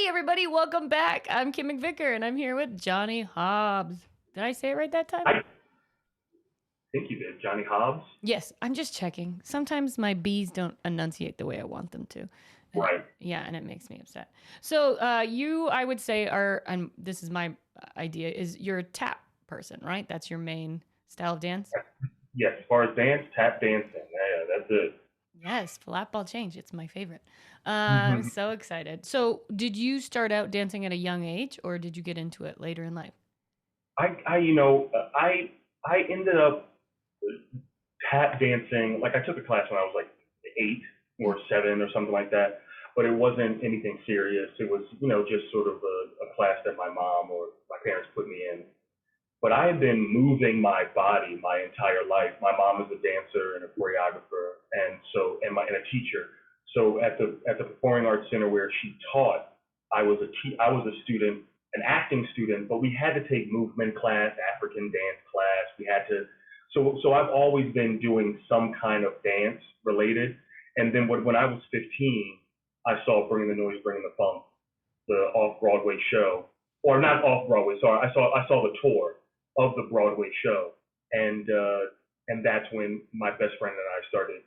Hey, everybody, welcome back. I'm Kim McVicar, and I'm here with Johnnie Hobbs. Did I say it right that time? I think you did, Johnnie Hobbs. Yes, I'm just checking. Sometimes my B's don't enunciate the way I want them to. Right. Yeah, and it makes me upset. So, you, I would say, are, and this is my idea, is you're a tap person, right? That's your main style of dance? Yes, as far as dance, tap dancing. Yeah, that's it. Yes, flat ball change. It's my favorite. I'm Mhm. so excited. So, did you start out dancing at a young age, or did you get into it later in life? I ended up tap dancing. Like I took a class when I was like 8 or 7 or something like that, but it wasn't anything serious. It was, just sort of a class that my mom or my parents put me in. But I have been moving my body my entire life. My mom is a dancer and a choreographer, and a teacher. So at the Performing Arts Center where she taught, I was a student, an acting student, but we had to take movement class, African dance class. We had to. So I've always been doing some kind of dance related. And then when I was 15, I saw Bring the Noise, Bring the Funk, the off Broadway show, or not off Broadway. Sorry, I saw the tour of the Broadway show, and that's when my best friend and I started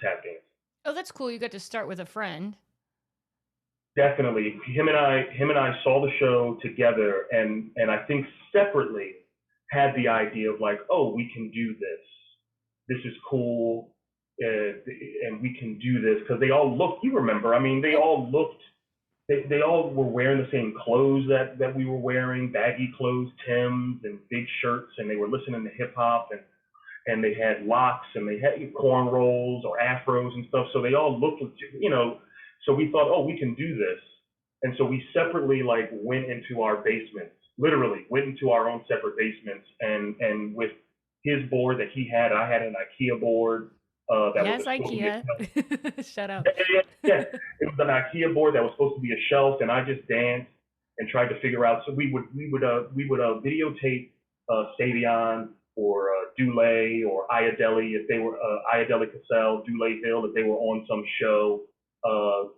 tap dancing. Oh, that's cool. You got to start with a friend. Definitely, him and I saw the show together, and I think separately had the idea of like, oh, we can do this. This is cool, and we can do this because they all looked. You remember? I mean, they Yeah. all looked they all were wearing the same clothes that we were wearing, baggy clothes, Timbs and big shirts, and they were listening to hip hop and they had locks and they had cornrows or afros and stuff. So they all looked, So we thought, oh, we can do this, and so we separately like went into our basements, literally went into our own separate basements, and with his board that he had, I had an IKEA board that was Yes, supposed to be IKEA. Shut up. yeah, yeah, yeah. It was an IKEA board that was supposed to be a shelf, and I just danced and tried to figure out. So we would videotape Savion or Dule or Iadeli if they were Iadeli Cassell, Dule Hill if they were on some show. Uh,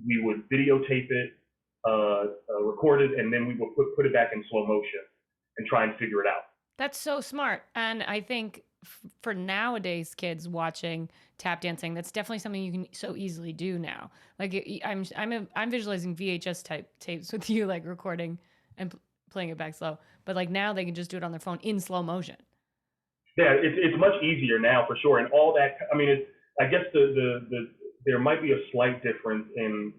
we would videotape it, record it, and then we would put it back in slow motion and try and figure it out. That's so smart. And I think for nowadays kids watching tap dancing, that's definitely something you can so easily do now. Like I'm visualizing VHS type tapes with you like recording and playing it back slow. But like now they can just do it on their phone in slow motion. Yeah, it's much easier now for sure, and all that. I mean, I guess the there might be a slight difference in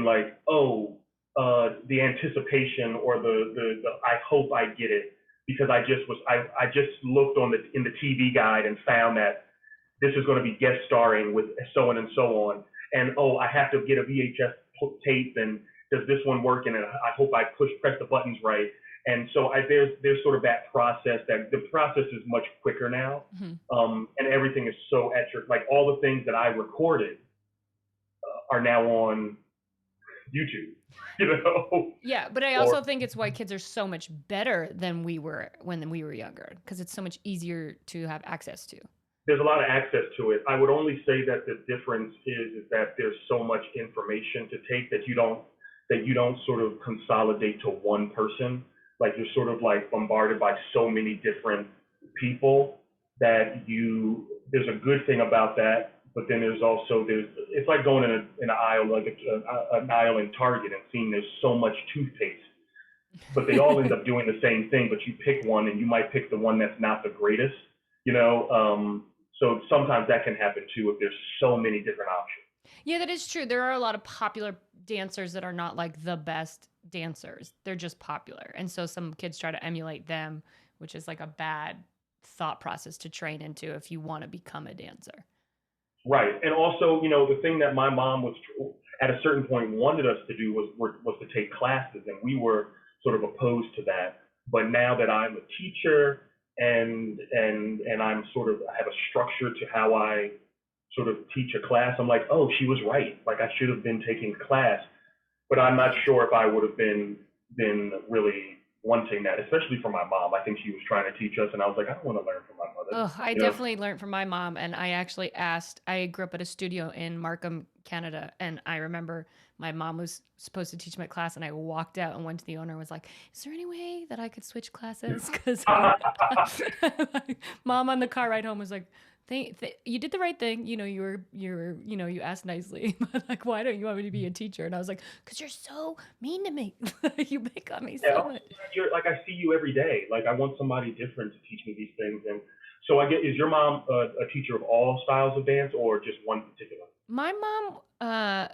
like, oh, the anticipation or the I hope I get it because I just looked on the in the TV guide and found that this is going to be guest starring with so on and so on, and oh, I have to get a VHS tape, and does this one work, and I hope I press the buttons right. And so there's sort of that process that the process is much quicker now, Mhm. and everything is so at your like all the things that I recorded are now on YouTube. You know, Yeah, but I or also think it's why kids are so much better than we were when we were younger because it's so much easier to have access to. there's a lot of access to it. I would only say that the difference is that there's so much information to take that you don't sort of consolidate to one person. Like you're sort of like bombarded by so many different people that you there's a good thing about that, but then there's it's like going in an aisle like an aisle in Target and seeing there's so much toothpaste, but they all end up doing the same thing. But you pick one, and you might pick the one that's not the greatest, you know. So sometimes that can happen too if there's so many different options. Yeah, that is true. There are a lot of popular dancers that are not like the best dancers. They're just popular. And so some kids try to emulate them, which is like a bad thought process to train into if you want to become a dancer. Right, and also, the thing that my mom was at a certain point wanted us to do was to take classes, and we were sort of opposed to that. But now that I'm a teacher and I'm sort of I have a structure to how I sort of teach a class, I'm like, oh, she was right. Like I should have been taking class, but I'm not sure if I would have been really wanting that, especially for my mom. I think she was trying to teach us, and I was like, I don't want to learn from my mother. Oh, I You know, definitely learned from my mom. And I actually asked, I grew up at a studio in Markham, Canada. And I remember my mom was supposed to teach my class, and I walked out and went to the owner and was like, "Is there any way that I could switch classes?" Because mom on the car ride home was like, you did the right thing. You asked nicely, but like, why don't you want me to be a teacher?" And I was like, "Because you're so mean to me. You pick on me so much." You're like, I see you every day. Like, I want somebody different to teach me these things. And so is your mom a teacher of all styles of dance or just one particular? My mom,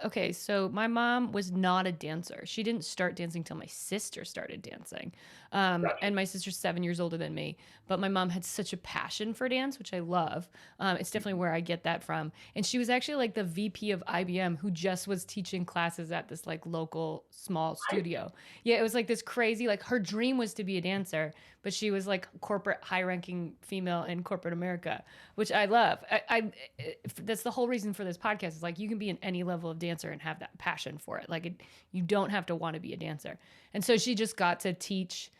okay, so my mom was not a dancer. She didn't start dancing till my sister started dancing. Gotcha. And my sister's 7 years older than me. But my mom had such a passion for dance, which I love. It's definitely where I get that from. And she was actually like the VP of IBM who just was teaching classes at this like local small studio. Yeah, it was like this crazy, like her dream was to be a dancer, but she was like corporate high ranking female in corporate America, which I love. That's the whole reason for this podcast is like you can be in any level of dancer and have that passion for it. You don't have to want to be a dancer. And so she just got to teach,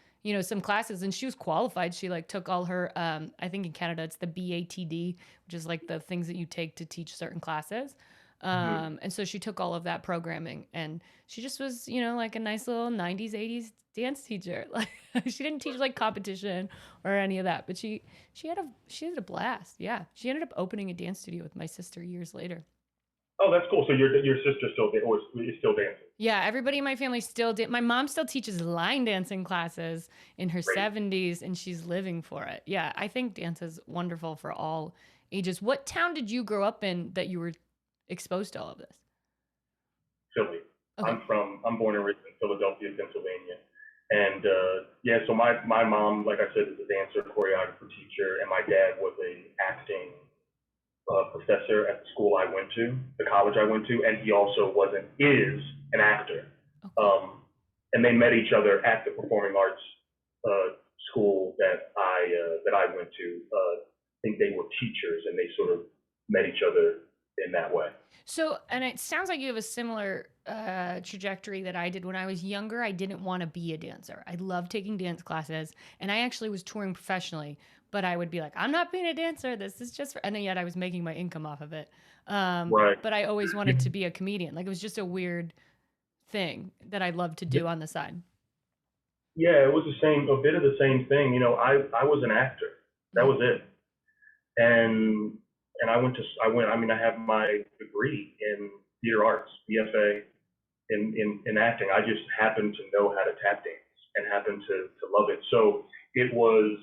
some classes, and she was qualified. She like took all her, I think in Canada it's the BATD, which is like the things that you take to teach certain classes. And so she took all of that programming, and she just was, like a nice little 90s, 80s dance teacher. Like she didn't teach like competition or any of that, but she had a blast. Yeah. She ended up opening a dance studio with my sister years later. Oh, that's cool. So your sister still is still dancing. Yeah, everybody in my family still did. My mom still teaches line dancing classes in her Great. 70s, and she's living for it. Yeah, I think dance is wonderful for all ages. What town did you grow up in that you were exposed to all of this? Philly. Okay. I'm born and raised in Philadelphia, Pennsylvania. And yeah, so my mom, like I said, is a dancer, choreographer, teacher, and my dad was a acting professor at the school I went to, the college I went to, and he also is an actor. Okay. And they met each other at the performing arts school that I went to. I think they were teachers, and they sort of met each other in that way. So, and it sounds like you have a similar trajectory that I did when I was younger. I didn't want to be a dancer. I loved taking dance classes, and I actually was touring professionally. But I would be like, I'm not being a dancer. This is just, and yet I was making my income off of it. Right. But I always wanted to be a comedian. Like it was just a weird thing that I loved to do on the side. Yeah, it was a bit of the same thing. I was an actor. That was it. And I have my degree in theater arts, BFA in acting. I just happened to know how to tap dance and happened to love it. So it was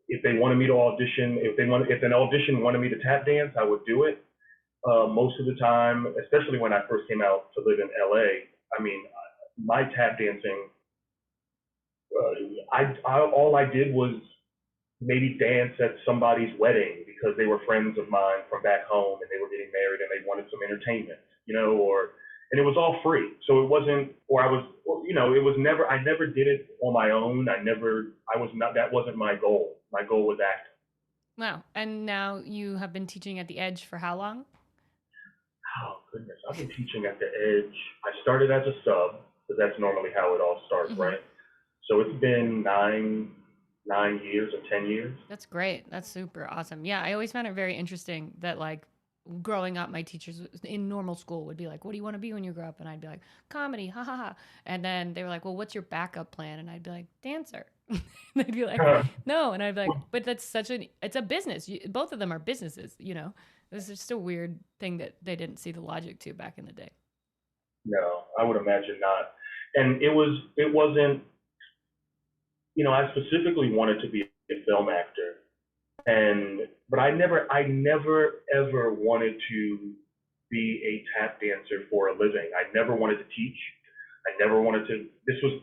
if they wanted me to audition, if an audition wanted me to tap dance, I would do it. Most of the time, especially when I first came out to live in LA, I mean, my tap dancing, all I did was maybe dance at somebody's wedding because they were friends of mine from back home and they were getting married and they wanted some entertainment, and it was all free. So it wasn't, it was never, I never did it on my own. That wasn't my goal. My goal was acting. Wow. And now you have been teaching at the Edge for how long? Oh, goodness. I've been teaching at the Edge. I started as a sub, because that's normally how it all starts, right? So it's been 9 years or 10 years. That's great. That's super awesome. Yeah, I always found it very interesting that like growing up, my teachers in normal school would be like, "What do you want to be when you grow up?" And I'd be like, "Comedy, ha ha ha." And then they were like, "Well, what's your backup plan?" And I'd be like, "Dancer." They'd be like, "No," and I'd be like, "But that's it's a business. Both of them are businesses, It was just a weird thing that they didn't see the logic to back in the day. No, I would imagine not. And it wasn't, I specifically wanted to be a film actor. But I never ever wanted to be a tap dancer for a living. I never wanted to teach. I never wanted to,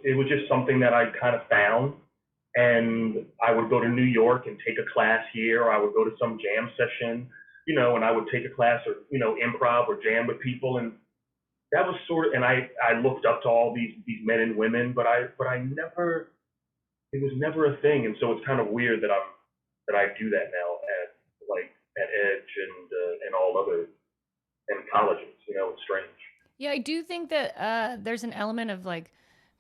it was just something that I kind of found. And I would go to New York and take a class here, or I would go to some jam session, and I would take a class or, improv or jam with people. And that was and I looked up to all these men and women, but I never, it was never a thing. And so it's kind of weird that I do that now at Edge and all other and colleges. It's strange. Yeah, I do think that there's an element of like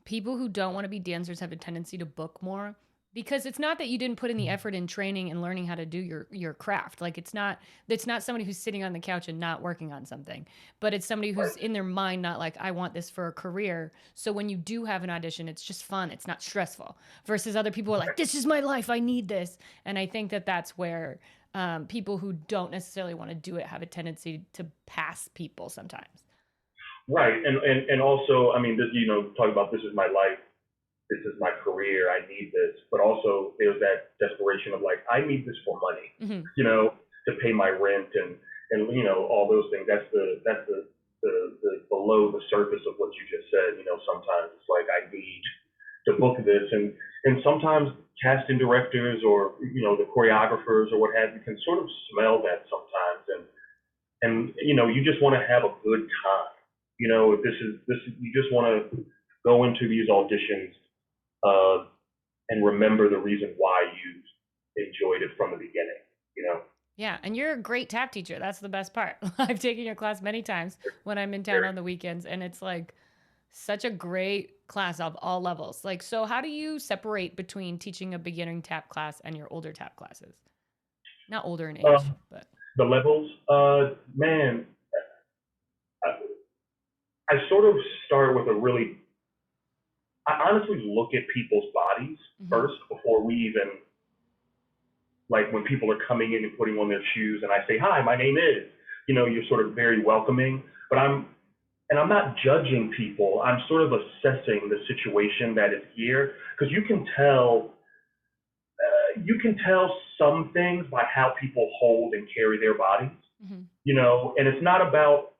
people who don't want to be dancers have a tendency to book more. Because it's not that you didn't put in the effort in training and learning how to do your craft. Like it's not somebody who's sitting on the couch and not working on something, but it's somebody who's in their mind not like, I want this for a career. So when you do have an audition, it's just fun, it's not stressful, versus other people are like, this is my life, I need this. And I think that that's where people who don't necessarily want to do it have a tendency to pass people sometimes. Right. And also, I mean, this, talk about this is my life, this is my career, I need this. But also there's that desperation of like, I need this for money, Mm-hmm. to pay my rent and all those things. That's the below the surface of what you just said. Sometimes it's like I need to book this, and sometimes casting directors or the choreographers or what have you can sort of smell that sometimes, and you just want to have a good time. This you just want to go into these auditions uh, and remember the reason why you enjoyed it from the beginning. You know. Yeah, and you're a great tap teacher. That's the best part. I've taken your class many times when I'm in town on the weekends, and it's like such a great class of all levels. Like, so how do you separate between teaching a beginning tap class and your older tap classes? Not older in age, Um, but the levels, man, I, I sort of start with a really. I honestly look at people's bodies mm-hmm. first before we even like when people are coming in and putting on their shoes and I say, hi, my name is, you're sort of very welcoming, but I'm not judging people. I'm sort of assessing the situation that is here because you can tell some things by how people hold and carry their bodies, Mm-hmm. and it's not about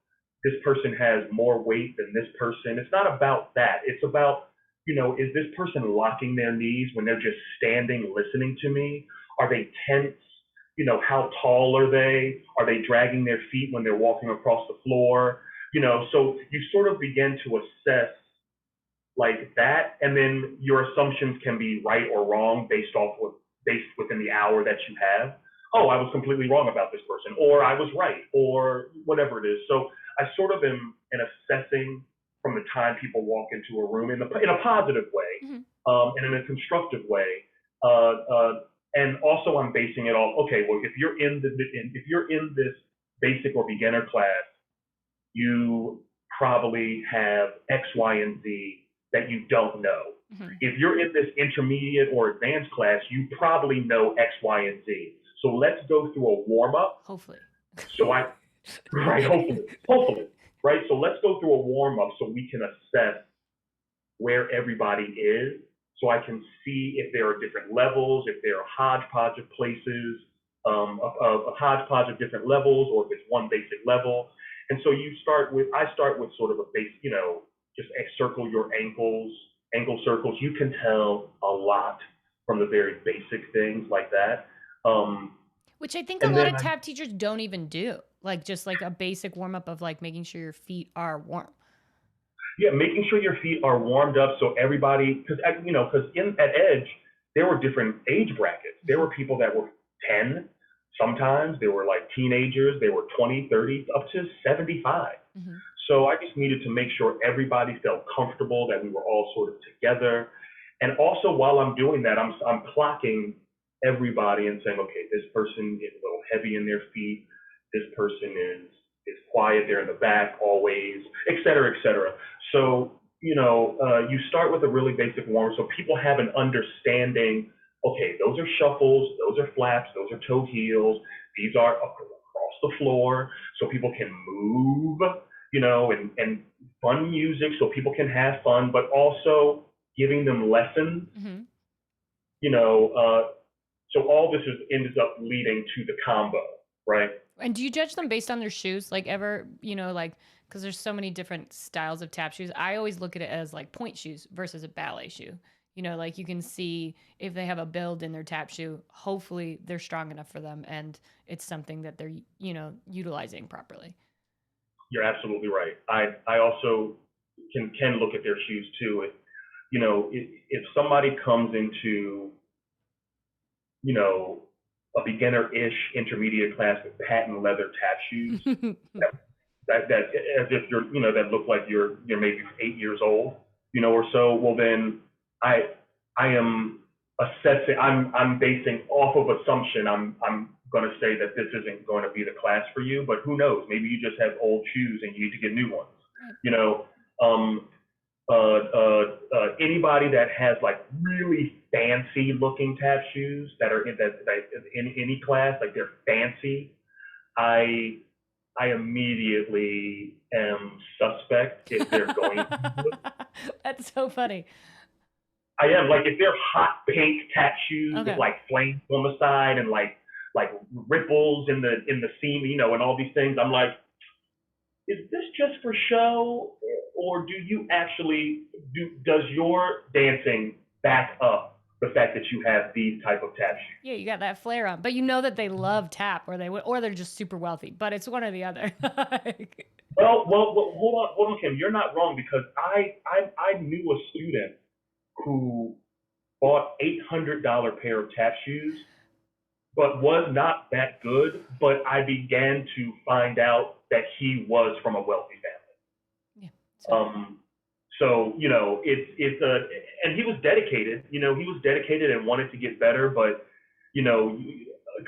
this person has more weight than this person. It's not about that. It's about, is this person locking their knees when they're just standing listening to me? Are they tense? How tall are they? Are they dragging their feet when they're walking across the floor? So you sort of begin to assess like that, and then your assumptions can be right or wrong based within the hour that you have. Oh, I was completely wrong about this person, or I was right, or whatever it is. So I sort of am assessing from the time people walk into a room in a positive way, Mm-hmm. and in a constructive way. Uh, uh, and also, I'm basing it off. Okay, well, if you're in this basic or beginner class, you probably have X, Y, and Z that you don't know. Mm-hmm. If you're in this intermediate or advanced class, you probably know X, Y, and Z. So let's go through a warm up. Hopefully. So right, hopefully, right. So let's go through a warm up so we can assess where everybody is. So I can see if there are different levels, if there are hodgepodge of places, a hodgepodge of different levels, or if it's one basic level. And so I start with sort of a base, just circle your ankle circles. You can tell a lot from the very basic things like that. Um, Which I think a and lot then of tap teachers don't even do. Like just like a basic warm up of like making sure your feet are warm. Yeah, making sure your feet are warmed up so everybody, because in at Edge there were different age brackets. There Mm-hmm. were people that were 10, sometimes they were like teenagers, they were 20, 30, up to 75. Mm-hmm. So I just needed to make sure everybody felt comfortable, that we were all sort of together. And also while I'm doing that, I'm clocking everybody and saying, okay, this person is a little heavy in their feet. This person is quiet. They're in the back always, et cetera, et cetera. So you start with a really basic warm, so people have an understanding. Okay, those are shuffles, those are flaps, those are toe heels. These are across the floor, so people can move, and fun music so people can have fun, but also giving them lessons, Mm-hmm. you know. So all this ends up leading to the combo, right? And do you judge them based on their shoes? Like ever, like because there's so many different styles of tap shoes. I always look at it as like point shoes versus a ballet shoe. Like you can see if they have a build in their tap shoe, hopefully they're strong enough for them and it's something that they're, utilizing properly. You're absolutely right. I also can look at their shoes too. If somebody comes into you know a beginner-ish intermediate class with patent leather tap shoes, that as if that look like you're maybe 8 years old, or so. Well, then I I am assessing. I'm basing off of assumption. I'm going to say that this isn't going to be the class for you, but who knows? Maybe you just have old shoes and you need to get new ones. You know, um, anybody that has like really fancy looking tap shoes that are in any class, like they're fancy, I I immediately am suspect if they're going to do it. That's so funny. I am like if they're hot pink tap shoes with Okay. like flames on the side and like ripples in the seam, and all these things. I'm like, is this just for show, or do you actually does your dancing back up the fact that you have these type of tap shoes? Yeah, you got that flair on, but you know that they love tap, or they're just super wealthy. But it's one or the other. Well, hold on, Kim. You're not wrong because I knew a student who bought $800 pair of tap shoes, but was not that good. But I began to find out that he was from a wealthy Yeah. family. So So it's and he was dedicated. He was dedicated and wanted to get better, but you know,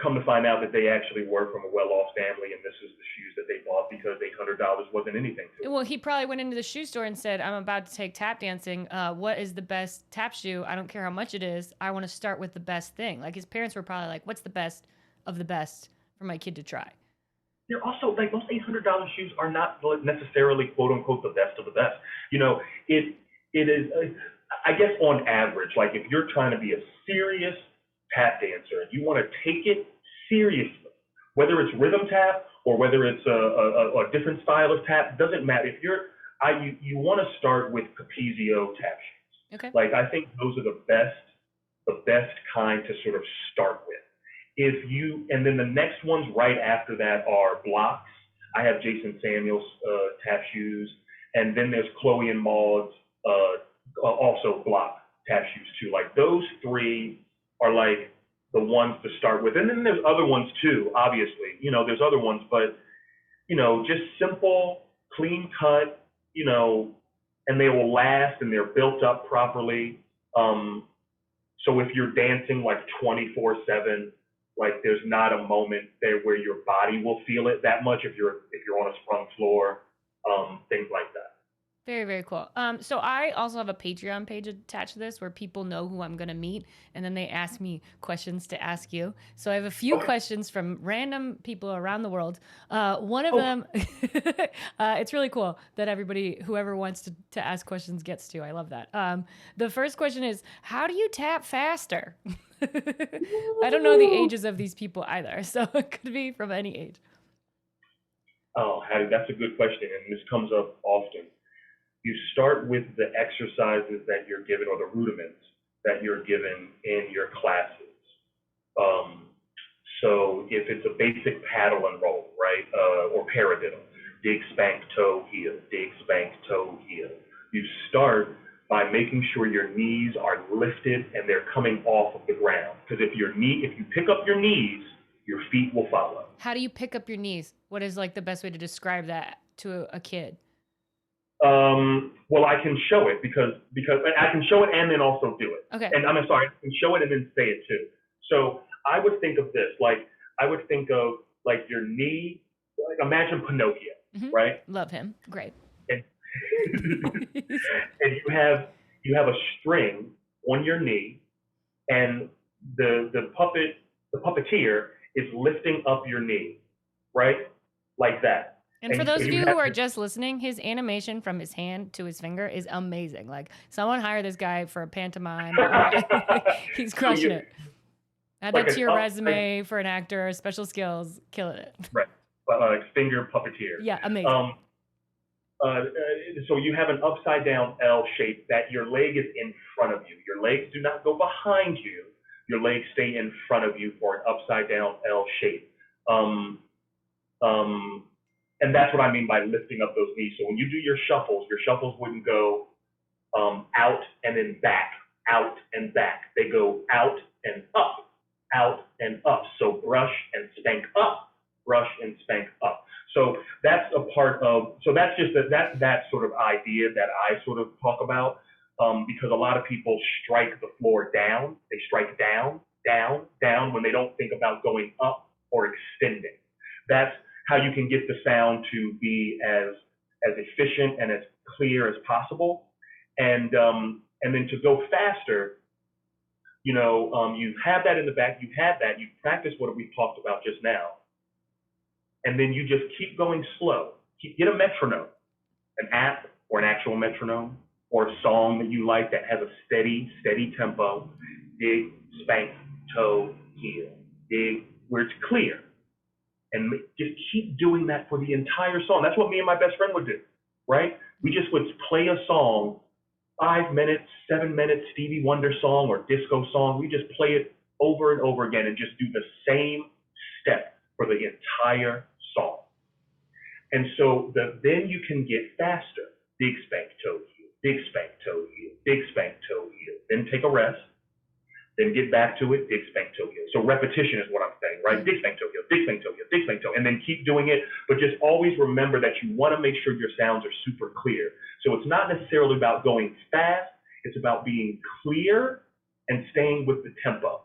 come to find out that they actually were from a well-off family, and this is the shoes that they bought because $800 wasn't anything to them. well, he probably went into the shoe store and said, "I'm about to take tap dancing. What is the best tap shoe? I don't care how much it is. I want to start with the best thing." Like his parents were probably like, "What's the best of the best for my kid to try?" They're also like those $800 shoes are not necessarily quote unquote the best of the best. You know, it is. I guess on average, like if you're trying to be a serious tap dancer and you want to take it seriously, whether it's rhythm tap or whether it's a different style of tap, doesn't matter. If you want to start with Capezio tap shoes. Okay. Like I think those are the best kind to sort of start with. And then the next ones right after that are blocks. I have Jason Samuels tap shoes, and then there's Chloe and Maud's also block tap shoes too. Like those three are like the ones to start with, and then there's other ones too. Obviously, there's other ones, but just simple, clean cut, and they will last and they're built up properly. So if you're dancing like 24/7, like there's not a moment there where your body will feel it that much if you're on a sprung floor, things like that. Very, very cool. So I also have a Patreon page attached to this where people know who I'm going to meet, and then they ask me questions to ask you. So I have a few Okay. questions from random people around the world. One of Oh, them, it's really cool that whoever wants to ask questions gets to. I love that. The first question is, how do you tap faster? I don't know the ages of these people either, so it could be from any age. oh, Hattie, that's a good question, and this comes up often. You start with the exercises that you're given or the rudiments that you're given in your classes. Um, so if it's a basic paddle and roll, right, or paradiddle, dig, spank, toe, heel, dig, spank, toe, heel. You start by making sure your knees are lifted and they're coming off of the ground. Because if you pick up your knees, your feet will follow. How do you pick up your knees? What is like the best way to describe that to a kid? Well, I can show it because I can show it and then also do it. Okay. And I'm sorry, I can show it and then say it too. So I would think of this like I would think of like your knee. Like imagine Pinocchio, Hmm. right? Love him. Great. And and you have a string on your knee, and the puppeteer is lifting up your knee, right, like that. And for And those so of you you who have are to just listening, his animation from his hand to his finger is amazing. Like someone hire this guy for a pantomime. He's so crushing you it. Add like that to an your up resume for an actor, special skills, killing it. right, like finger puppeteer. Yeah, amazing. Um, uh, so you have an upside down L shape that your leg is in front of you. Your legs do not go behind you. Your legs stay in front of you for an upside down L shape. Um, um, and that's what I mean by lifting up those knees. So when you do your shuffles wouldn't go out and then back, out and back. They go out and up, out and up. So brush and spank up, brush and spank up. So that's a part of. So that's just that sort of idea that I sort of talk about. because a lot of people strike the floor down. They strike down, down, down when they don't think about going up or extending. That's how you can get the sound to be as efficient and as clear as possible. And then to go faster, you have that in the back, you have that, you practice what we've talked about just now, and then you just keep going slow. Get a metronome, an app or an actual metronome, or a song that you like that has a steady tempo. Dig, spank, toe, heel. Dig, where it's clear. And just keep doing that for the entire song. That's what me and my best friend would do, right? We just would play a song, 5 minutes, 7 minutes, Stevie Wonder song or disco song. We just play it over and over again and just do the same step for the entire song. And so then you can get faster. Dig, spank, toe, heel. Dig, spank, toe, heel. Dig, spank, toe, heel. Then take a rest. Then get back to it, dig, spank, toe, heel. So repetition is what I'm saying, right? Dig, spank, toe, heel, dig, spank, toe, heel, dig, spank, toe, and then keep doing it. But just always remember that you want to make sure your sounds are super clear. So it's not necessarily about going fast. It's about being clear and staying with the tempo.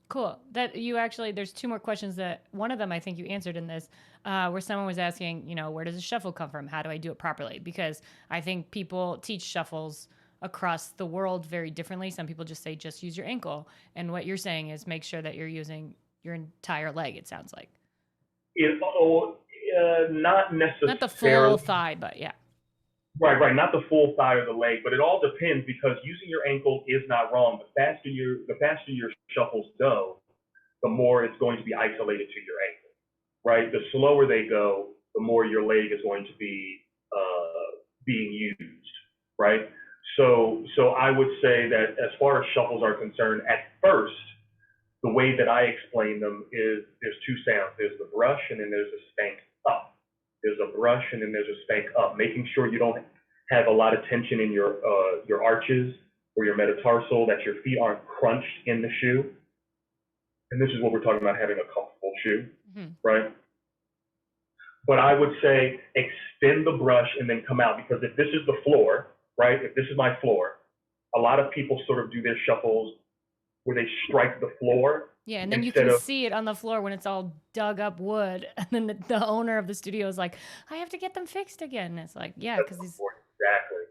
Cool. There's two more questions that one of them I think you answered in this, where someone was asking, where does a shuffle come from? How do I do it properly? Because I think people teach shuffles across the world very differently. Some people just say, just use your ankle. And what you're saying is make sure that you're using your entire leg, it sounds like. Not necessarily. Not the full thigh, but yeah. Right. Not the full thigh or the leg, but it all depends because using your ankle is not wrong. The faster your shuffles go, the more it's going to be isolated to your ankle, right? The slower they go, the more your leg is going to be being used, right? So I would say that as far as shuffles are concerned, at first, the way that I explain them is there's two sounds. There's the brush and then there's a spank up. There's a brush and then there's a spank up, making sure you don't have a lot of tension in your arches or your metatarsal, that your feet aren't crunched in the shoe. And this is what we're talking about, having a comfortable shoe, right? But I would say extend the brush and then come out, because if this is the floor, right? If this is my floor, a lot of people sort of do their shuffles where they strike the floor. Yeah, and then you can see it on the floor when it's all dug up wood. And then the owner of the studio is like, I have to get them fixed again. And it's like, yeah, because these... Exactly.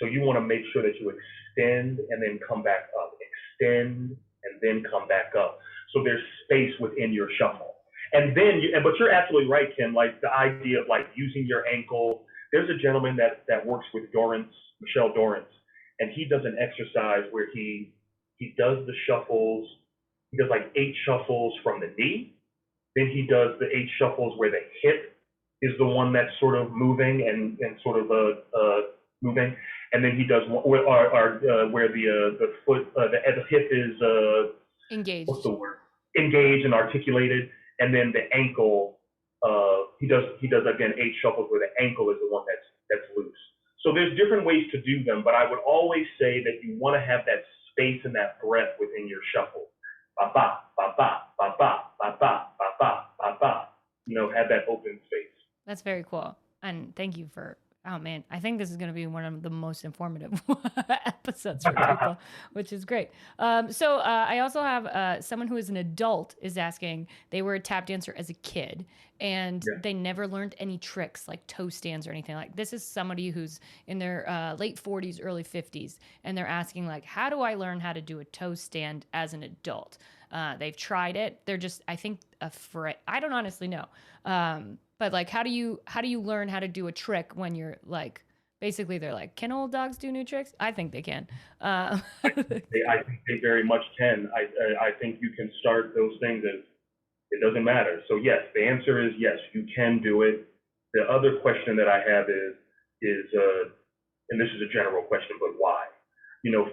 So you want to make sure that you extend and then come back up. Extend and then come back up. So there's space within your shuffle. And then, but you're absolutely right, Kim, like the idea of like using your ankle. There's a gentleman that works with Michelle Dorrance, and he does an exercise where he does the shuffles. He does like 8 shuffles from the knee. Then he does the 8 shuffles where the hip is the one that's sort of moving and sort of moving. And then he does where the foot, the hip is engaged. What's the word? Engaged and articulated. And then the ankle, he does again 8 shuffles where the ankle is the one that's loose. So there's different ways to do them, but I would always say that you want to have that space and that breath within your shuffle. Ba ba ba ba ba ba ba ba ba ba ba ba. Have that open space. That's very cool, and thank you for. Oh man, I think this is going to be one of the most informative episodes for people, which is great. So I also have someone who is an adult is asking. They were a tap dancer as a kid, and they never learned any tricks like toe stands or anything like. This is somebody who's in their late 40s, early 50s, and they're asking like, how do I learn how to do a toe stand as an adult? They've tried it. They're just, I think, afraid. I don't honestly know. But like, how do you learn how to do a trick when you're like, basically they're like, can old dogs do new tricks? I think they can. I think they very much can. I think you can start those things as it doesn't matter. So yes, the answer is yes, you can do it. The other question that I have is, and this is a general question, but why?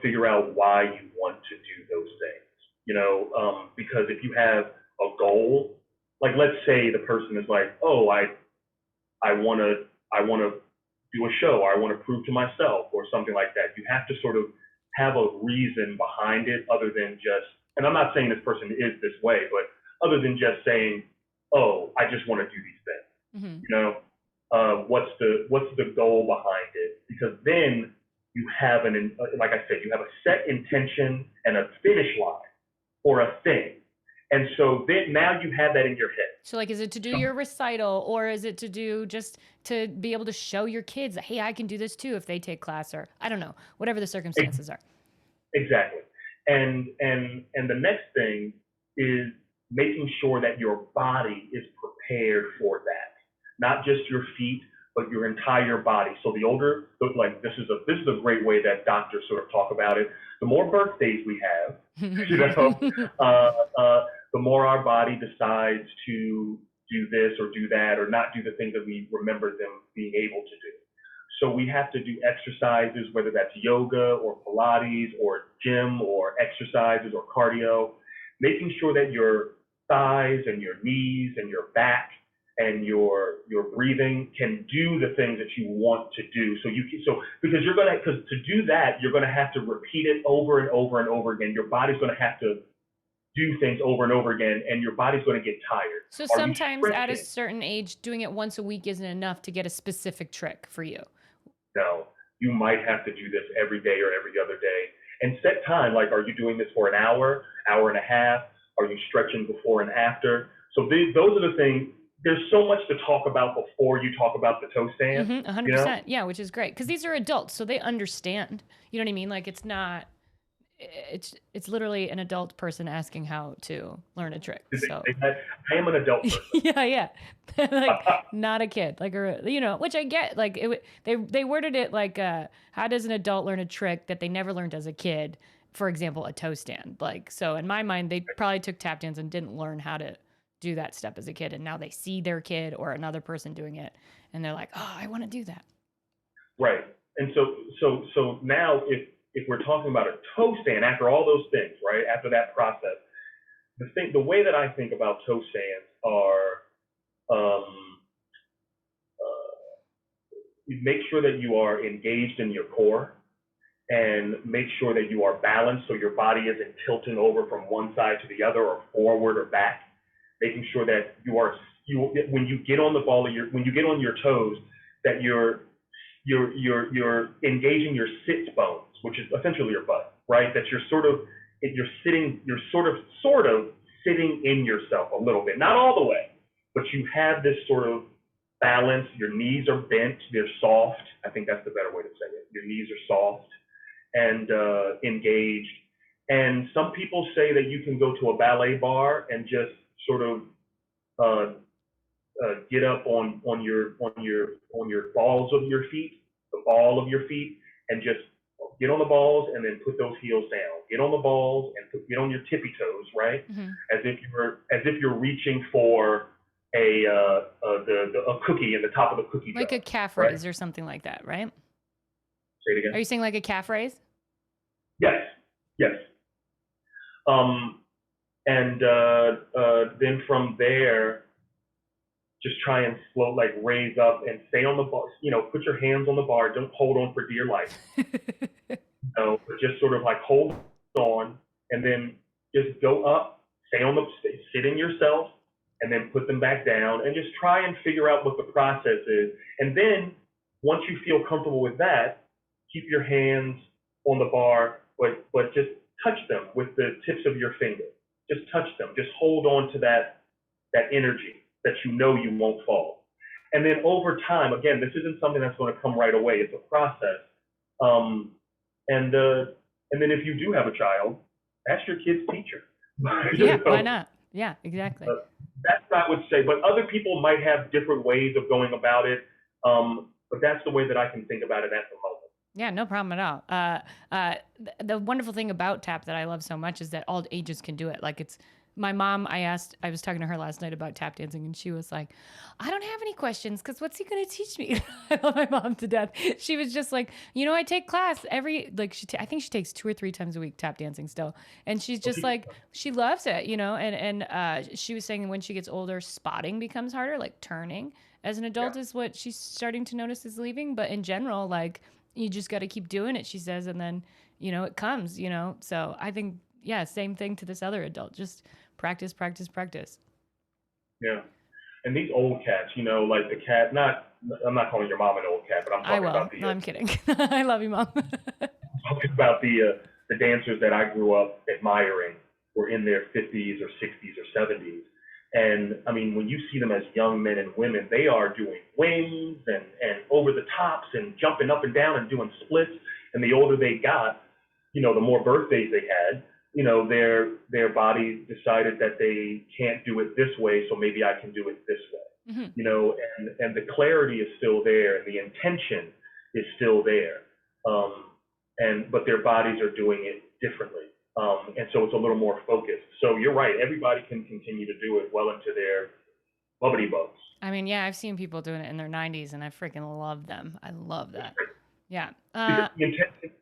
Figure out why you want to do those things. Because if you have a goal, like let's say the person is like, oh, I want to do a show, or I want to prove to myself, or something like that. You have to sort of have a reason behind it, other than just, and I'm not saying this person is this way, but other than just saying, oh, I just want to do these things. Mm-hmm. What's the goal behind it? Because then you have like I said, you have a set intention and a finish line for a thing. And so then now you have that in your head. So like, is it to do your recital, or is it to do just to be able to show your kids that, hey, I can do this too if they take class, or I don't know, whatever the circumstances are. Exactly. And the next thing is making sure that your body is prepared for that. Not just your feet, but your entire body. So like this is a great way that doctors sort of talk about it. The more birthdays we have, the more our body decides to do this or do that or not do the things that we remember them being able to do. So we have to do exercises, whether that's yoga or Pilates or gym or exercises or cardio, making sure that your thighs and your knees and your back and your breathing can do the things that you want to do. Because to do that, you're gonna have to repeat it over and over and over again. Your body's gonna have to do things over and over again, and your body's gonna get tired. So sometimes at a certain age, doing it once a week isn't enough to get a specific trick for you. No, you might have to do this every day or every other day, and set time. Like, are you doing this for an hour and a half? Are you stretching before and after? So those are the things. There's so much to talk about before you talk about the toe stand. 100%. Yeah, which is great because these are adults, so they understand. You know what I mean? Like, it's not. It's literally an adult person asking how to learn a trick. So I am an adult person. yeah. Like, not a kid. Like, which I get. Like, they worded it like, how does an adult learn a trick that they never learned as a kid? For example, a toe stand. Like, so in my mind, they probably took tap dance and didn't learn how to do that step as a kid, and now they see their kid or another person doing it, and they're like, oh, I want to do that. Right. And so now if we're talking about a toe stand, after all those things, right, after that process, the way that I think about toe stands are, you make sure that you are engaged in your core, and make sure that you are balanced so your body isn't tilting over from one side to the other or forward or back. Making sure that when you get on the ball when you get on your toes, that you're engaging your sit bones, which is essentially your butt, right? That you're sort of sitting in yourself a little bit, not all the way, but you have this sort of balance. Your knees are bent, they're soft. I think that's the better way to say it. Your knees are soft and engaged. And some people say that you can go to a ballet bar and just sort of get up on your balls of your feet, the ball of your feet, and just get on the balls and then put those heels down. Get on the balls and get on your tippy toes, right? Mm-hmm. As if you're reaching for a cookie in the top of the cookie jar. Like a calf raise or something like that, right? Say it again. Are you saying like a calf raise? Yes. And then from there, just try and raise up and stay on the bar. Put your hands on the bar. Don't hold on for dear life. But just sort of like hold on, and then just go up, sit in yourself, and then put them back down, and just try and figure out what the process is. And then once you feel comfortable with that, keep your hands on the bar, but just touch them with the tips of your fingers. Just touch them. Just hold on to that energy that you won't fall. And then over time, again, this isn't something that's going to come right away. It's a process. And then if you do have a child, ask your kid's teacher. Yeah, why not? Yeah, exactly. That's what I would say. But other people might have different ways of going about it. But that's the way that I can think about it at the moment. Yeah, no problem at all. The wonderful thing about tap that I love so much is that all ages can do it. Like, it's my mom, I was talking to her last night about tap dancing, and she was like, I don't have any questions because what's he going to teach me? I love my mom to death. She was just like, I take class I think she takes 2 or 3 times a week tap dancing still. And she's just like, she loves it, and she was saying when she gets older, spotting becomes harder, like turning as an adult is what she's starting to notice is leaving. But in general, like, you just got to keep doing it, she says. And then, it comes, so I think, same thing to this other adult, just practice. Yeah. and these old cats, like the cat, I'm not calling your mom an old cat, but I'm I talking will. about No, I'm kidding. I love you, Mom. talking about the dancers that I grew up admiring were in their 50s or 60s or 70s. And I mean, when you see them as young men and women, they are doing wings and over the tops and jumping up and down and doing splits. And the older they got, the more birthdays they had, their body decided that they can't do it this way, so maybe I can do it this way. Mhm. And the clarity is still there and the intention is still there. But their bodies are doing it differently. And so it's a little more focused. So you're right, everybody can continue to do it well into their bubbity bugs. I mean, yeah, I've seen people doing it in their 90s, and I freaking love them. I love that. Yeah. Because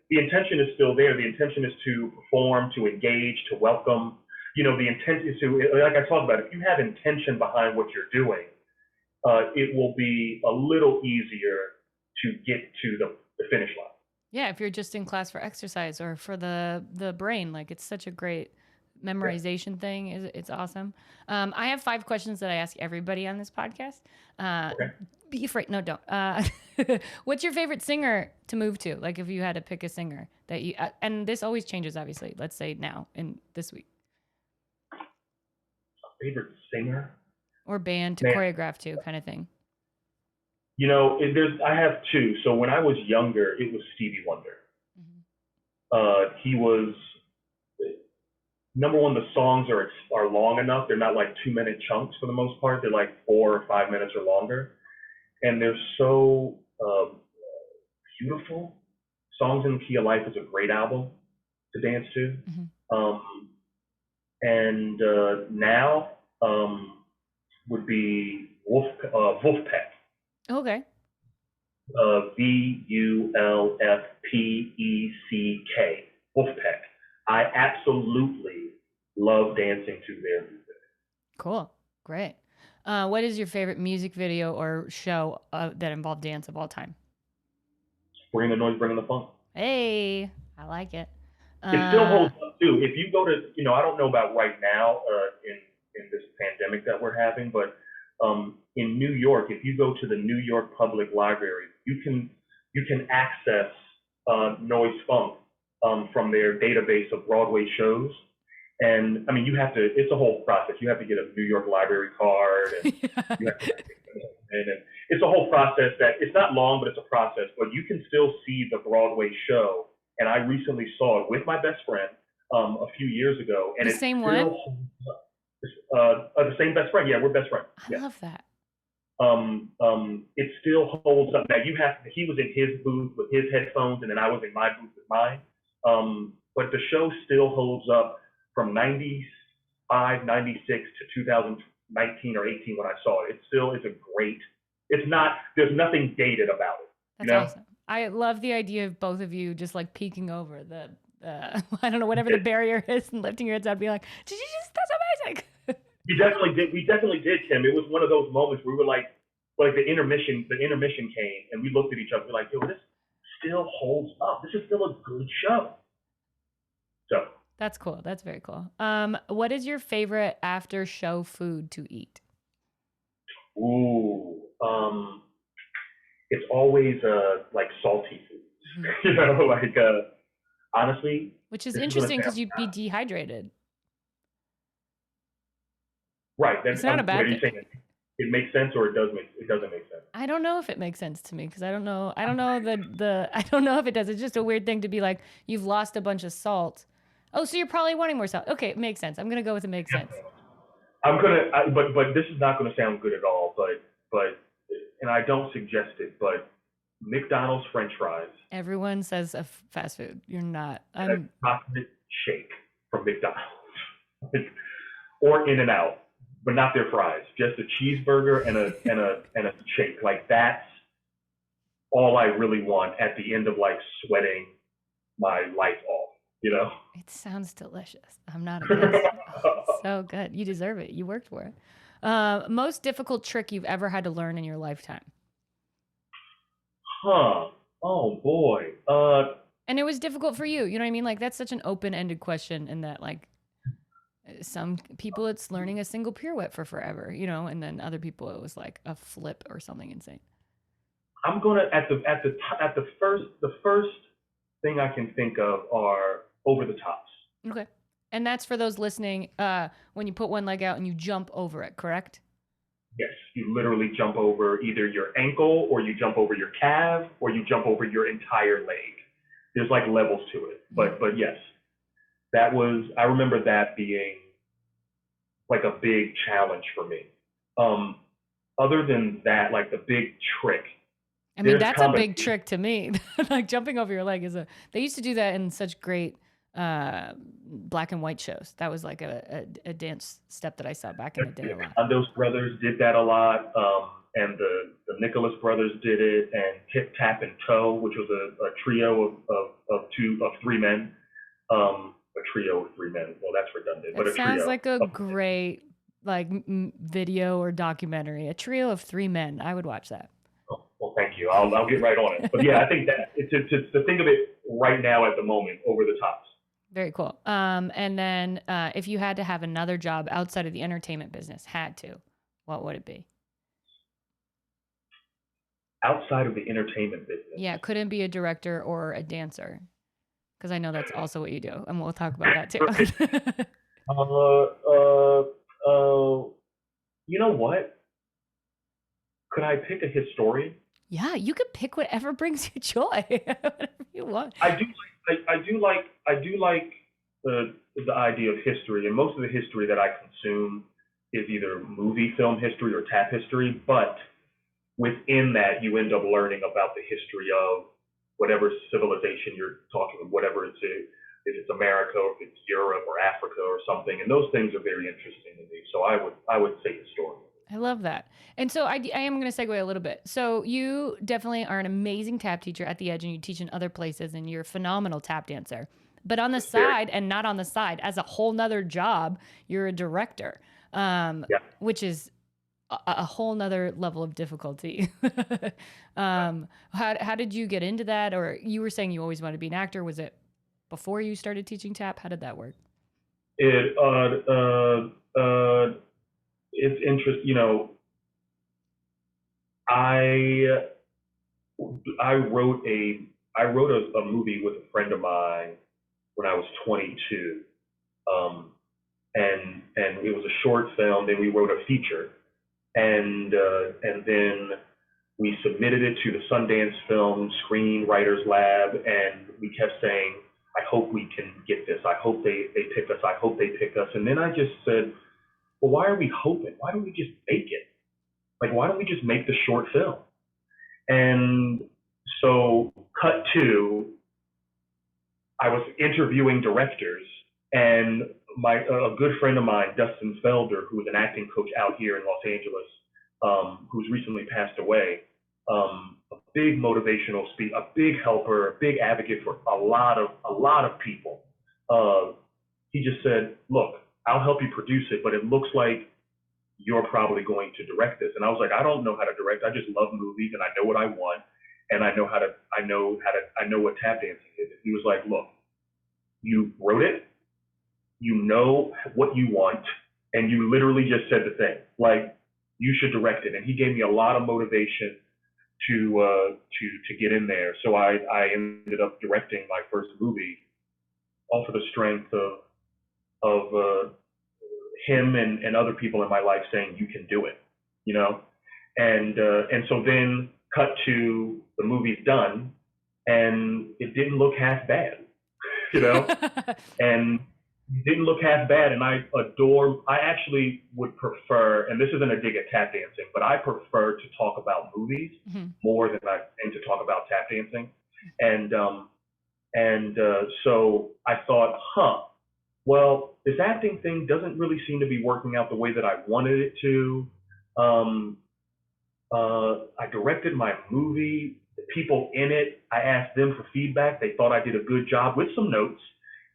the intention is still there. The intention is to perform, to engage, to welcome. The intent is to, like I talked about, if you have intention behind what you're doing, it will be a little easier to get to the finish line. Yeah, if you're just in class for exercise or for the brain, like it's such a great memorization thing. It's awesome. I have 5 questions that I ask everybody on this podcast. Okay. Be afraid. No, don't. What's your favorite singer to move to? Like if you had to pick a singer that you, and this always changes, obviously. Let's say now in this week. Favorite singer? Or band to choreograph to, kind of thing. I have 2. So when I was younger, it was Stevie Wonder. Mm-hmm. He was, number one, the songs are long enough. They're not like 2-minute chunks for the most part. They're like 4 or 5 minutes or longer. And they're so beautiful. Songs in the Key of Life is a great album to dance to. Mm-hmm. And now would be Wolfpack. Okay. Vulfpeck. Wolfpack. I absolutely love dancing to their music. Cool. Great. What is your favorite music video or show that involved dance of all time? Bring the noise, bringing the funk. Hey, I like it. It still holds up too. If you go to, I don't know about right now in this pandemic that we're having, but in New York, if you go to the New York Public Library, you can access noise funk from their database of Broadway shows. And I mean, it's a whole process. You have to get a New York Library card, and you have to, and it's a whole process that it's not long, but it's a process. But you can still see the Broadway show. And I recently saw it with my best friend a few years ago. And the same one? The same best friend. Yeah, we're best friends. I love that. It still holds up. Now he was in his booth with his headphones, and then I was in my booth with mine. But the show still holds up from 95, 96 to 2019 or 18 when I saw it. It still is there's nothing dated about it. That's awesome. I love the idea of both of you just like peeking over the, I don't know, whatever the barrier is and lifting your heads out and being like, did you that's amazing. We definitely did, Kim. It was one of those moments where we were like the intermission came and we looked at each other. We're like, yo, this still holds up. This is still a good show. So. That's cool. That's very cool. What is your favorite after show food to eat? Ooh, it's always like salty foods. Mm-hmm. Honestly. Which is interesting because you'd be dehydrated. Right. It's not a bad thing. It makes sense or it doesn't make sense. I don't know if it makes sense to me because I don't know I don't know if it does. It's just a weird thing to be like, you've lost a bunch of salt. Oh, so you're probably wanting more salt. Okay, it makes sense. I'm gonna go with it makes sense. But this is not gonna sound good at all. But and I don't suggest it, but McDonald's French fries. Everyone says of fast food. You're not. A chocolate shake from McDonald's, or In-N-Out, but not their fries. Just a cheeseburger and a shake. Like that's all I really want at the end of like sweating my life off. It sounds delicious. I'm not against it. Oh, so good. You deserve it. You worked for it. Most difficult trick you've ever had to learn in your lifetime? Huh. Oh boy. And it was difficult for you. You know what I mean? Like that's such an open-ended question in that like Some people it's learning a single pirouette for forever, and then other people it was like a flip or something insane. I'm gonna at the first thing I can think of are over the tops. Okay. And that's for those listening, when you put one leg out and you jump over it, correct? Yes, you literally jump over either your ankle or you jump over your calf or you jump over your entire leg. There's like levels to it. But yes, I remember that being like a big challenge for me. Um Other than that, like the big trick, I mean, there's that's a big combination. trick to me. Like jumping over your leg they used to do that in such great black and white shows. That was like a dance step that I saw back in the day The a lot. Condos brothers did that a lot, and the Nicholas brothers did it, and Tip Tap and Toe, which was a trio of three men. A trio of three men. Well, that's redundant, That but a sounds trio. like a great like video or documentary. A trio of three men. I would watch that. Oh, well, thank you. I'll get right on it. But yeah, I think that it's to think of it right now at the moment, over the tops. Very cool. And then if you had to have another job outside of the entertainment business, had to, what would it be? Outside of the entertainment business. Yeah, couldn't be a director or a dancer, because I know that's also what you do, and we'll talk about that too. Uh, uh, uh, you know what? Could I pick a historian? Yeah, you could pick whatever brings you joy, whatever you want. I do like the idea of history, and most of the history that I consume is either movie film history or tap history. But within that, you end up learning about the history of whatever civilization you're talking about, whatever if it's America or if it's Europe or Africa or something, and those things are very interesting to me. So I would say historian. I love that. And so I am going to segue a little bit. So you definitely are an amazing tap teacher at the Edge, and you teach in other places, and you're a phenomenal tap dancer. But on the side, and not on the side, as a whole nother job, you're a director, Yeah. which is a whole nother level of difficulty. How did you get into that? Or you were saying you always wanted to be an actor. Was it before you started teaching tap? How did that work? It it's interesting. I I wrote a movie with a friend of mine when I was 22, um, and it was a short film. Then we wrote a feature, and then we submitted it to the Sundance Film Screenwriters Lab, and we kept saying, "I hope we can get this. I hope they pick us. I hope they pick us." And then I just said, "Well, why are we hoping? Why don't we just make it? Like, why don't we just make the short film?" And so, cut to, I was interviewing directors, and a good friend of mine, Dustin Felder, who is an acting coach out here in Los Angeles, who's recently passed away, a big motivational speaker, a big helper, a big advocate for a lot of people. Uh, he just said, "Look, I'll help you produce it, but it looks like you're probably going to direct this." And I was like, "I don't know how to direct. I just love movies, and I know what I want, and I know what tap dancing is." And he was like, "Look, you wrote it, you know what you want, and you literally just said the thing. Like, you should direct it." And he gave me a lot of motivation to get in there. So I ended up directing my first movie off of the strength of him and other people in my life saying, "You can do it," you know. And so then cut to the movie's done, and it didn't look half bad, you know, and it didn't look half bad. And I actually would prefer, and this isn't a dig at tap dancing, but I prefer to talk about movies Mhm. more than I tend to talk about tap dancing. And so I thought, well, this acting thing doesn't really seem to be working out the way that I wanted it to. Um, I directed my movie. The people in it, I asked them for feedback. They thought I did a good job with some notes,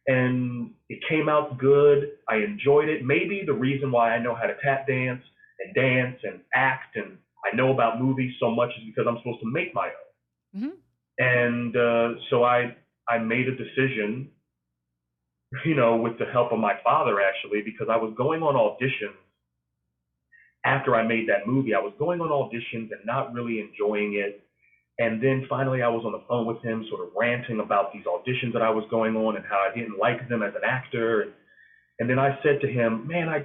and it came out good. I enjoyed it. Maybe the reason why I know how to tap dance and act and I know about movies so much is because I'm supposed to make my own. Mhm. And so I made a decision with the help of my father, actually, because I was going on auditions after I made that movie. I was going on auditions and not really enjoying it. And then finally, I was on the phone with him, sort of ranting about these auditions that I was going on and how I didn't like them as an actor. And then I said to him, man, I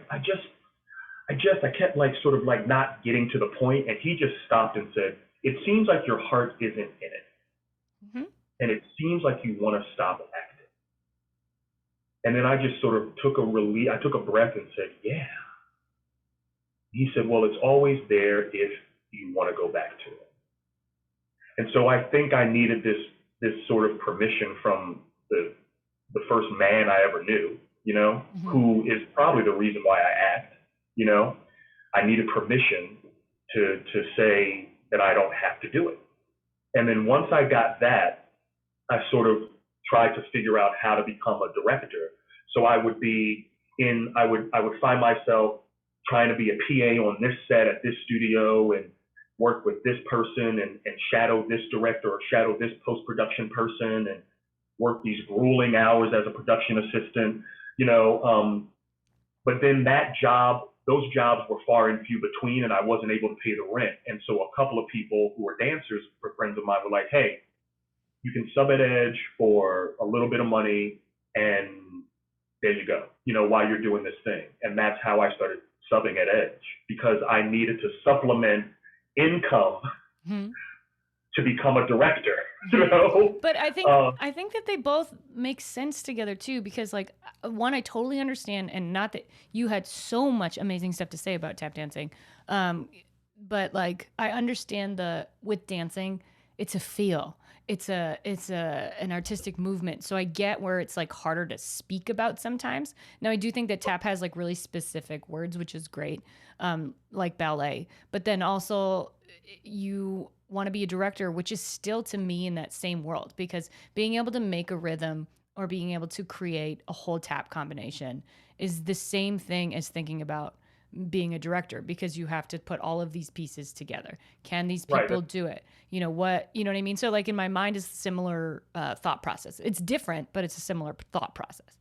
kept like sort of like not getting to the point. And he just stopped and said, it seems like your heart isn't in it. Mm-hmm. And it seems like you want to stop acting. And then I just sort of I took a breath and said, yeah. He said, well, it's always there if you want to go back to it. And so I think I needed this sort of permission from the first man I ever knew, Mm-hmm. who is probably the reason why I act. I needed permission to say that I don't have to do it. And then once I got that, I sort of tried to figure out how to become a director. So I would find myself trying to be a PA on this set at this studio and work with this person and shadow this director or shadow this post-production person and work these grueling hours as a production assistant, but then those jobs were far and few between, and I wasn't able to pay the rent. And so a couple of people who were dancers, friends of mine, were like, hey, you can sub at Edge for a little bit of money, and there you go, while you're doing this thing. And that's how I started subbing at Edge, because I needed to supplement income Mm-hmm. to become a director. But I think that they both make sense together too, because like one, I totally understand, and not that you had so much amazing stuff to say about tap dancing, but like I understand with dancing, it's a feel. It's an artistic movement. So I get where it's like harder to speak about sometimes. Now I do think that tap has like really specific words, which is great, like ballet. But then also you want to be a director, which is still to me in that same world, because being able to make a rhythm or being able to create a whole tap combination is the same thing as thinking about being a director, because you have to put all of these pieces together. Can these people do it? You know what I mean? So like in my mind is similar thought process. It's different, but it's a similar thought process.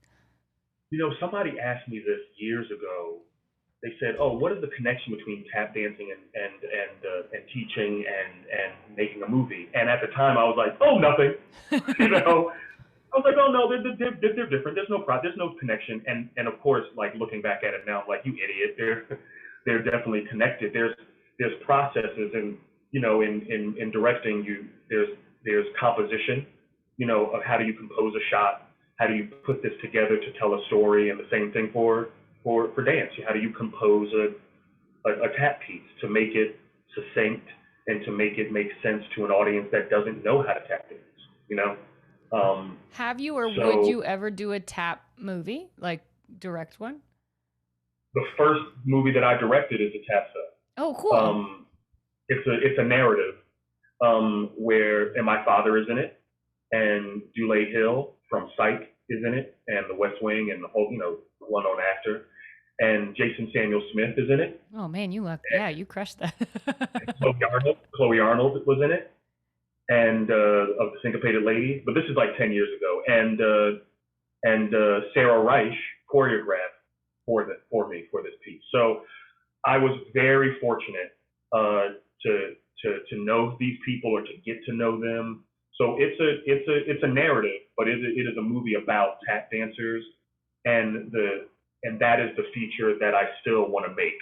Somebody asked me this years ago. They said, "Oh, what is the connection between tap dancing and teaching and making a movie?" And at the time, I was like, "Oh, nothing." I was like, "Oh no, they're different. There's no connection." And of course, like looking back at it now, I'm like, "You idiot! They're definitely connected. There's processes, and in directing, there's composition. Of how do you compose a shot? How do you put this together to tell a story? And the same thing for dance. How do you compose a tap piece to make it succinct and to make it make sense to an audience that doesn't know how to tap dance? Have you or So would you ever do a tap movie, like direct one? the first movie that I directed is a tap sub. Oh, cool. It's a narrative and my father is in it, and Dule Hill from Psych is in it, and The West Wing, and the whole well-known actor, and Jason Samuel Smith is in it. Oh man, you crushed that. Chloe Arnold was in it, and of the Syncopated Lady, but this is like 10 years ago, and Sarah Reich choreographed for me for this piece. So I was very fortunate to know these people or to get to know them. So it's a narrative, but it is a movie about tap dancers, and that is the feature that I still want to make.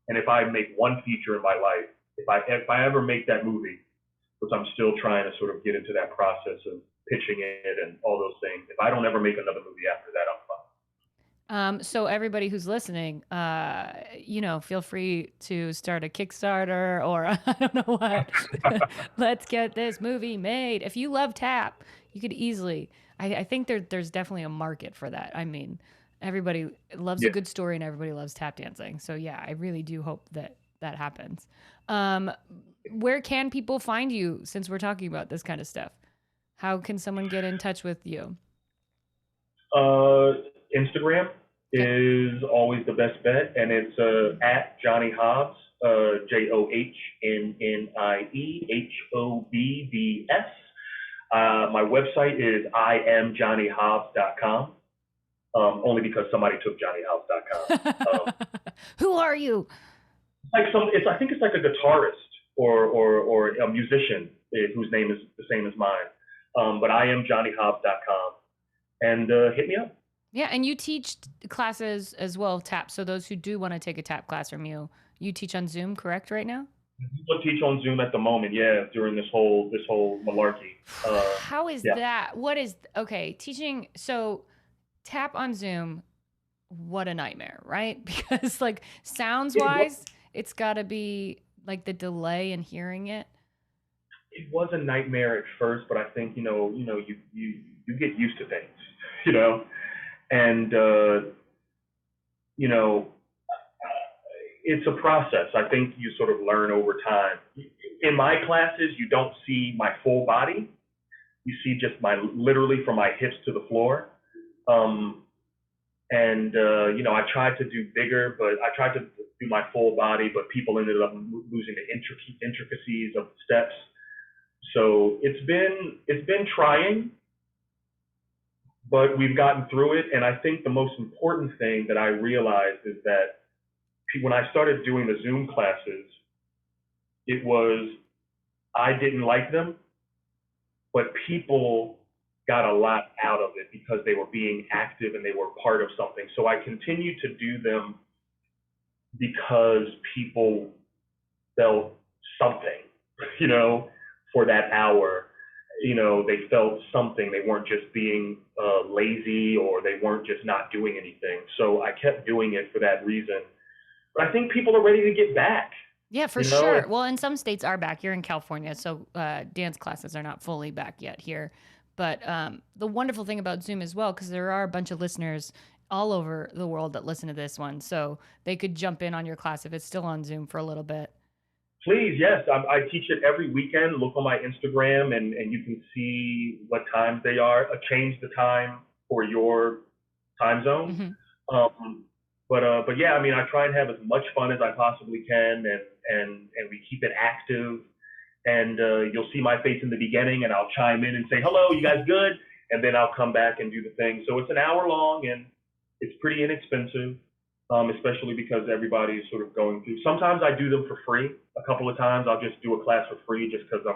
And if I make one feature in my life, if I ever make that movie, which I'm still trying to sort of get into that process of pitching it and all those things, if I don't ever make another movie after that, I'm fine. So everybody who's listening, feel free to start a Kickstarter or I don't know what. Let's get this movie made. If you love tap, you could easily. I think there's definitely a market for that. I mean, everybody loves a good story and everybody loves tap dancing. So yeah, I really do hope that happens. Where can people find you, since we're talking about this kind of stuff? How can someone get in touch with you? Instagram is always the best bet, and it's at Johnnie Hobbs, JOHNNIE HOBBS. My website is IamJohnnieHobbs.com. Only because somebody took JohnnieHobbs.com. Who are you? I think it's like a guitarist or a musician whose name is the same as mine. But IamJohnnieHobbs.com, and hit me up. Yeah, and you teach classes as well, tap. So those who do want to take a tap class from you, you teach on Zoom, correct? Right now. I teach on Zoom at the moment. Yeah, during this whole malarkey. How is that? What is okay? Teaching so tap on Zoom. What a nightmare, right? Because like sounds wise, it's got to be like the delay in hearing it. It was a nightmare at first, but I think you get used to things, you know, and it's a process. I think you sort of learn over time. In my classes, you don't see my full body. You see just literally from my hips to the floor. I tried to do bigger, but I tried to do my full body, but people ended up losing the intricacies of the steps. So it's been trying, but we've gotten through it. And I think the most important thing that I realized is that when I started doing the Zoom classes, I didn't like them, but people got a lot out of it because they were being active and they were part of something. So I continued to do them because people felt something, for that hour. They felt something. They weren't just being lazy, or they weren't just not doing anything. So I kept doing it for that reason. But I think people are ready to get back. Yeah, for sure. Well, and some states are back. You're in California, so dance classes are not fully back yet here. But the wonderful thing about Zoom as well, because there are a bunch of listeners all over the world that listen to this one, so they could jump in on your class if it's still on Zoom for a little bit. Please, yes. I teach it every weekend. Look on my Instagram, and you can see what times they are. Change the time for your time zone. Mm-hmm. But yeah, I mean, I try and have as much fun as I possibly can, and we keep it active. And you'll see my face in the beginning, and I'll chime in and say, hello, you guys good? And then I'll come back and do the thing. So it's an hour long, and it's pretty inexpensive, especially because everybody's sort of going through. Sometimes I do them for free. A couple of times I'll just do a class for free just because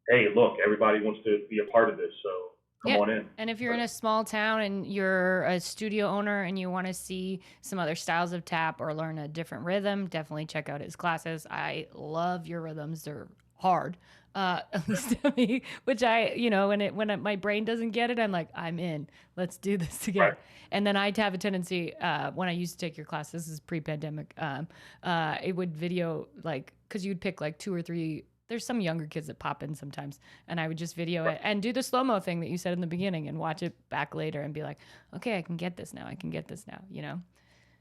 hey, look, everybody wants to be a part of this. So come on in. And if you're in a small town and you're a studio owner and you want to see some other styles of tap or learn a different rhythm, definitely check out his classes. I love your rhythms. They're hard, at least to me, which when my brain doesn't get it, I'm like, I'm in. Let's do this together. Right. And then I'd have a tendency, when I used to take your class, this is pre-pandemic, it would video, like, because you'd pick like 2 or 3. There's some younger kids that pop in sometimes, and I would just video it and do the slow-mo thing that you said in the beginning and watch it back later and be like, okay, I can get this now.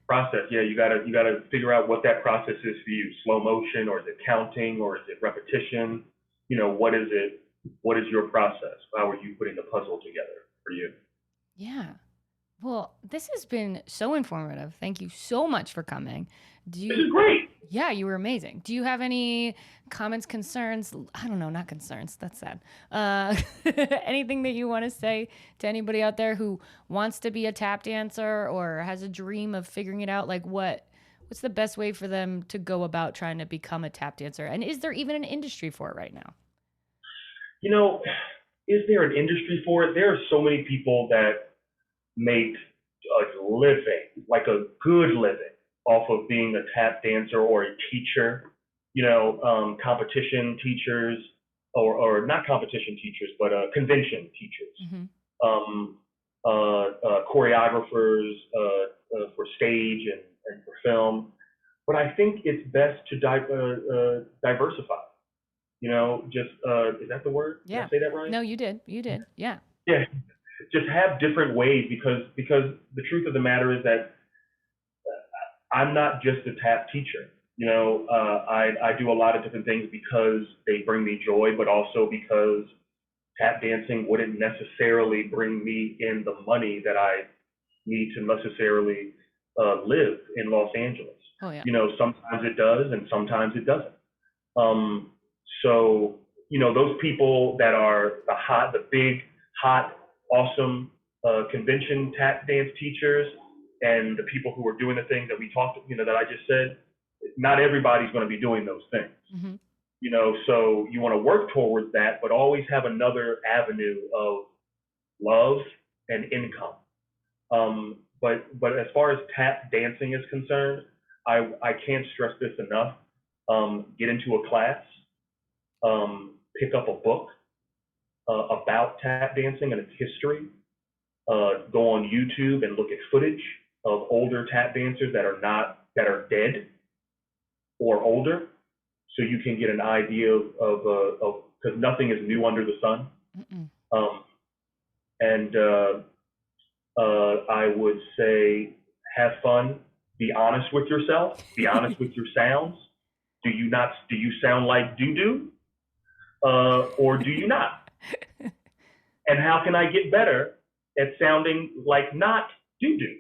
Process. Yeah, you gotta figure out what that process is for you. Slow motion, or is it counting, or is it repetition? What is it? What is your process? How are you putting the puzzle together for you? Yeah. Well, this has been so informative. Thank you so much for coming. This is great. Yeah, you were amazing. Do you have any comments, concerns? I don't know, not concerns. That's sad. Anything that you want to say to anybody out there who wants to be a tap dancer or has a dream of figuring it out? Like what's the best way for them to go about trying to become a tap dancer? And is there even an industry for it right now? Is there an industry for it? There are so many people that make a living, like a good living, off of being a tap dancer or a teacher, competition teachers, or not competition teachers, but convention teachers, choreographers for stage and for film. But I think it's best to diversify. Is that the word? Yeah. Did I say that right? No, you did. Yeah. Yeah. Just have different ways, because the truth of the matter is that I'm not just a tap teacher. I do a lot of different things because they bring me joy, but also because tap dancing wouldn't necessarily bring me in the money that I need to necessarily live in Los Angeles. Oh, yeah. Sometimes it does and sometimes it doesn't. So, those people that are the big, hot, awesome convention tap dance teachers, and the people who are doing the things that we talked, that I just said. Not everybody's going to be doing those things. Mm-hmm. So you want to work towards that, but always have another avenue of love and income. But as far as tap dancing is concerned, I can't stress this enough. Get into a class, pick up a book about tap dancing and its history. Go on YouTube and look at footage of older tap dancers that are dead or older, so you can get an idea of because nothing is new under the sun. And I would say have fun, be honest with yourself, be honest with your sounds. Do you sound like doo-doo? Or do you not? And how can I get better at sounding like not doo-doo?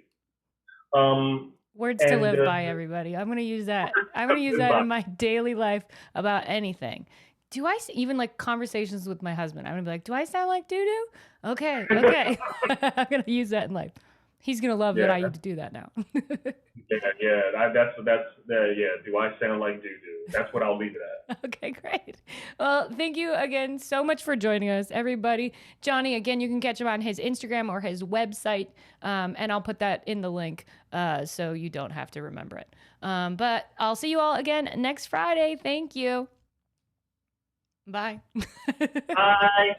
Words to live by, everybody. I'm going to use that. I'm going to use that in my daily life about anything. Do I even like conversations with my husband? I'm going to be like, do I sound like doo-doo? Okay. I'm going to use that in life. He's going to love that I need to do that now. Do I sound like doo-doo? That's what I'll leave it at. Okay, great. Well, thank you again so much for joining us, everybody. Johnnie, again, you can catch him on his Instagram or his website, and I'll put that in the link so you don't have to remember it. But I'll see you all again next Friday. Thank you. Bye. Bye.